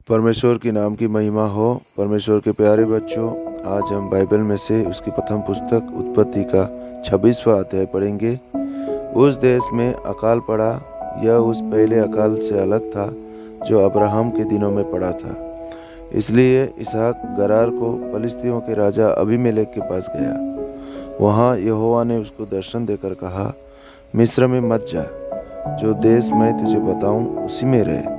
परमेश्वर की नाम की महिमा हो। परमेश्वर के प्यारे बच्चों, आज हम बाइबल में से उसकी प्रथम पुस्तक उत्पत्ति का 26वां अध्याय पढ़ेंगे। उस देश में अकाल पड़ा। यह उस पहले अकाल से अलग था जो अब्राहम के दिनों में पड़ा था। इसलिए इसहाक गरार को फलिस्तियों के राजा अबीमेलेक के पास गया। वहाँ यहोवा ने उसको दर्शन देकर कहा, मिस्र में मत जा, जो देश मैं तुझे बताऊं उसी में रह।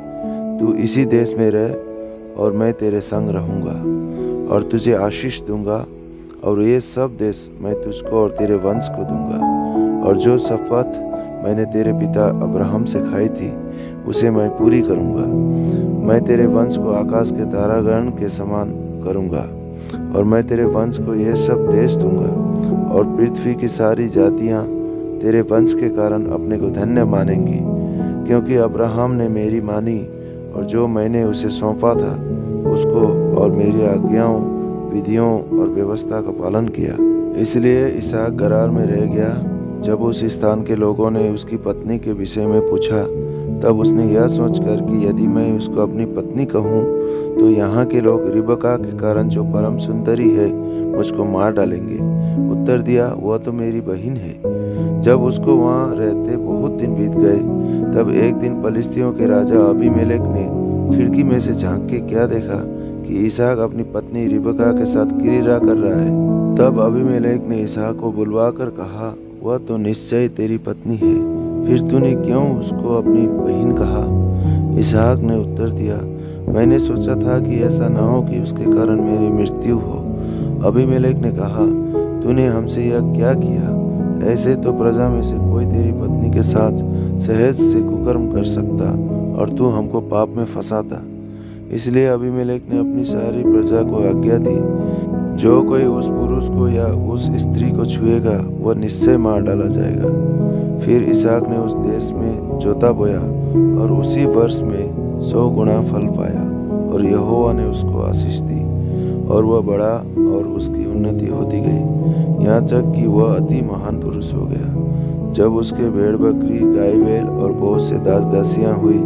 तू इसी देश में रह और मैं तेरे संग रहूँगा और तुझे आशीष दूंगा, और ये सब देश मैं तुझको और तेरे वंश को दूंगा। और जो शपथ मैंने तेरे पिता अब्राहम से खाई थी उसे मैं पूरी करूंगा। मैं तेरे वंश को आकाश के तारागण के समान करूंगा, और मैं तेरे वंश को ये सब देश दूंगा, और पृथ्वी की सारी जातियां तेरे वंश के कारण अपने को धन्य मानेंगी, क्योंकि अब्राहम ने मेरी मानी और जो मैंने उसे सौंपा था उसको, और मेरी आज्ञाओं, विधियों और व्यवस्था का पालन किया। इसलिए इसहाक गरार में रह गया। जब उस स्थान के लोगों ने उसकी पत्नी के विषय में पूछा, तब उसने यह सोचकर कि यदि मैं उसको अपनी पत्नी कहूँ तो यहाँ के लोग रिबका के कारण, जो परम सुंदरी है, मुझको मार डालेंगे। उत्तर दिया, वह तो मेरी बहन है। जब उसको वहाँ रहते बहुत दिन बीत गए, तब एक दिन फलिस्तियों के राजा अबीमेलेक ने खिड़की में से झांक के क्या देखा कि इसहाक अपनी पत्नी रिबका के साथ क्रीड़ा कर रहा है। तब अबीमेलेक ने इसहाक को बुलवा कर कहा, वह तो निश्चय तेरी पत्नी है, फिर तूने क्यों उसको अपनी बहन कहा? इसहाक ने उत्तर दिया, मैंने सोचा था कि ऐसा न हो कि उसके कारण मेरी मृत्यु हो। अबीमेलेक ने कहा, तूने हमसे यह क्या किया? ऐसे तो प्रजा में से कोई तेरी पत्नी के साथ सहज से कुकर्म कर सकता, और तू हमको पाप में फंसाता। इसलिए अबीमेलेक ने अपनी सारी प्रजा को आज्ञा दी, जो कोई उस पुरुष को या उस स्त्री को छुएगा वह निश्चय मार डाला जाएगा। फिर इसहाक ने उस देश में जोता बोया और उसी वर्ष में 100 गुना फल पाया, और यहोवा ने उसको आशीष दी, और वह बढ़ा और उसकी उन्नति होती गई, यहाँ तक कि वह अति महान पुरुष हो गया। जब उसके भेड़ बकरी, गाय बैल और बहुत से दास दासियां हुई,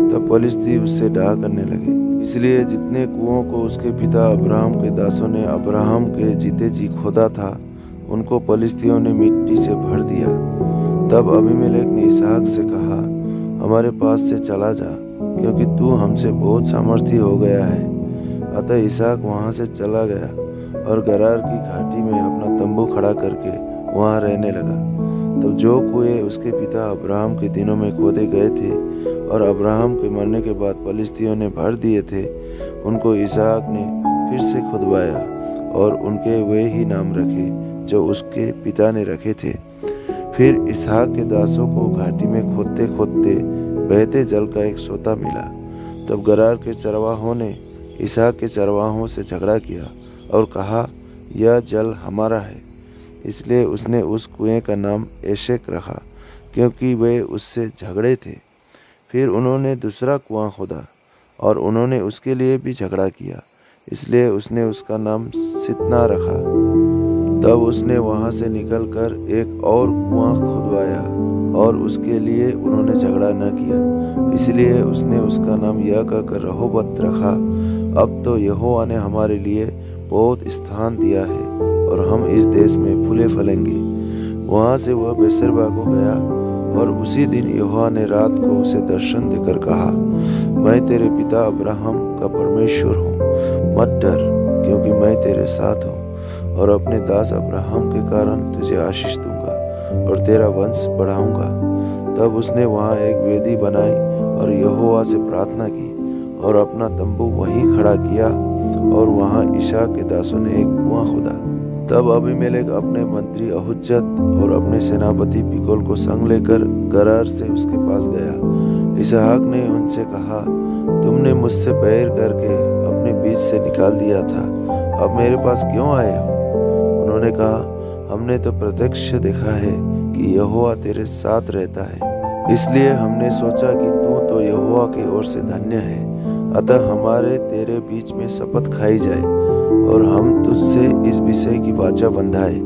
तब फलिस्ती उससे डाह करने लगे। इसलिए जितने कुओं को उसके पिता अब्राहम के दासों ने अब्राहम के जीते जी खोदा था, उनको फलिस्तियों ने मिट्टी से भर दिया। तब अबीमेलेक ने इसहाक से कहा, हमारे पास से चला जा, क्योंकि तू हमसे बहुत सामर्थी हो गया है। अतः इसहाक वहाँ से चला गया और गरार की घाटी में अपना तंबू खड़ा करके वहाँ रहने लगा। तब जो कुएं उसके पिता अब्राहम के दिनों में खोदे गए थे और अब्राहम के मरने के बाद फलिस्तियों ने भर दिए थे, उनको इसहाक ने फिर से खुदवाया, और उनके वे ही नाम रखे जो उसके पिता ने रखे थे। फिर इसहाक के दासों को घाटी में खोदते खोदते बहते जल का एक सोता मिला। तब गरार के चरवाहों ने इसहाक के चरवाहों से झगड़ा किया और कहा, यह जल हमारा है। इसलिए उसने उस कुएं का नाम एशेक रखा, क्योंकि वे उससे झगड़े थे। फिर उन्होंने दूसरा कुआं खोदा और उन्होंने उसके लिए भी झगड़ा किया, इसलिए उसने उसका नाम सितना रखा। तब उसने वहां से निकलकर एक और कुआं खुदवाया, और उसके लिए उन्होंने झगड़ा न किया, इसलिए उसने उसका नाम यह कहकर रहोबत रखा, अब तो यहोवा ने हमारे लिए बहुत स्थान दिया है और हम इस देश में फूले फलेंगे। वहाँ से वह बेसरबा को गया, और उसी दिन यहोवा ने रात को उसे दर्शन देकर कहा, मैं तेरे पिता अब्राहम का परमेश्वर हूँ, मत डर, क्योंकि मैं तेरे साथ हूँ, और अपने दास अब्राहम के कारण तुझे आशीष दूंगा और तेरा वंश बढ़ाऊंगा। तब उसने वहाँ एक वेदी बनाई और यहोवा से प्रार्थना की और अपना तंबू वहीं खड़ा किया, और वहाँ इसहाक के दासों ने एक कुआं खोदा। तब अबीमेलेक अपने मंत्री अहुज्जत और अपने सेनापति पिकोल को संग लेकर गरार से उसके पास गया। इसहाक ने उनसे कहा, तुमने मुझसे बैर करके अपने बीच से निकाल दिया था, अब मेरे पास क्यों आए हो? उन्होंने कहा, हमने तो प्रत्यक्ष देखा है कि यहोवा तेरे साथ रहता है, इसलिए हमने सोचा कि तू तो यहोवा की ओर से धन्य है। अतः हमारे तेरे बीच में शपथ खाई जाए, और हम तुझसे इस विषय की वाचा बंधाए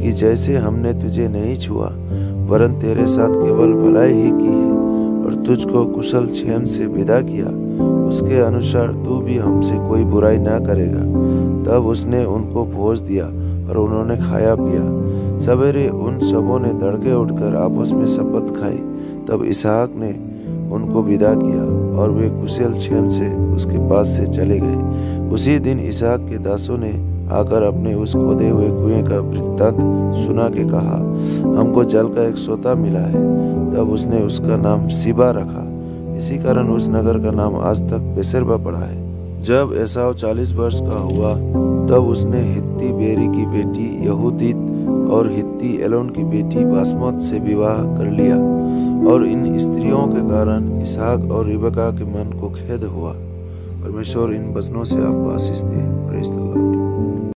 कि जैसे हमने तुझे नहीं छुआ, वरन तेरे साथ केवल भलाई ही की है, और तुझको कुशल क्षेम से विदा किया, उसके अनुसार तू भी हमसे कोई बुराई ना करेगा। तब उसने उनको भोज दिया और उन्होंने खाया पिया। सवेरे उन सबों ने तड़के उठकर आपस में शपथ खाई। तब इसहाक ने उनको विदा किया और वे कुशल क्षेम से उसके पास से चले गए। उसी दिन इसहाक के दासों ने आकर अपने उस खोदे हुए कुएं का वृत्तांत सुना के कहा, हमको जल का एक सोता मिला है। तब उसने उसका नाम सिबा रखा। इसी कारण उस नगर का नाम आज तक बेसेरबा पड़ा है। जब एसाव 40 वर्ष का हुआ तब उसने हित्ती बेरी की बेटी यहूदीत और हित्ती एलोन की बेटी बासमत से विवाह कर लिया। और इन स्त्रियों के कारण इसहाक और रिबका के मन को खेद हुआ। परमेश्वर इन वचनों से आपको आशीष दे। Praise the Lord.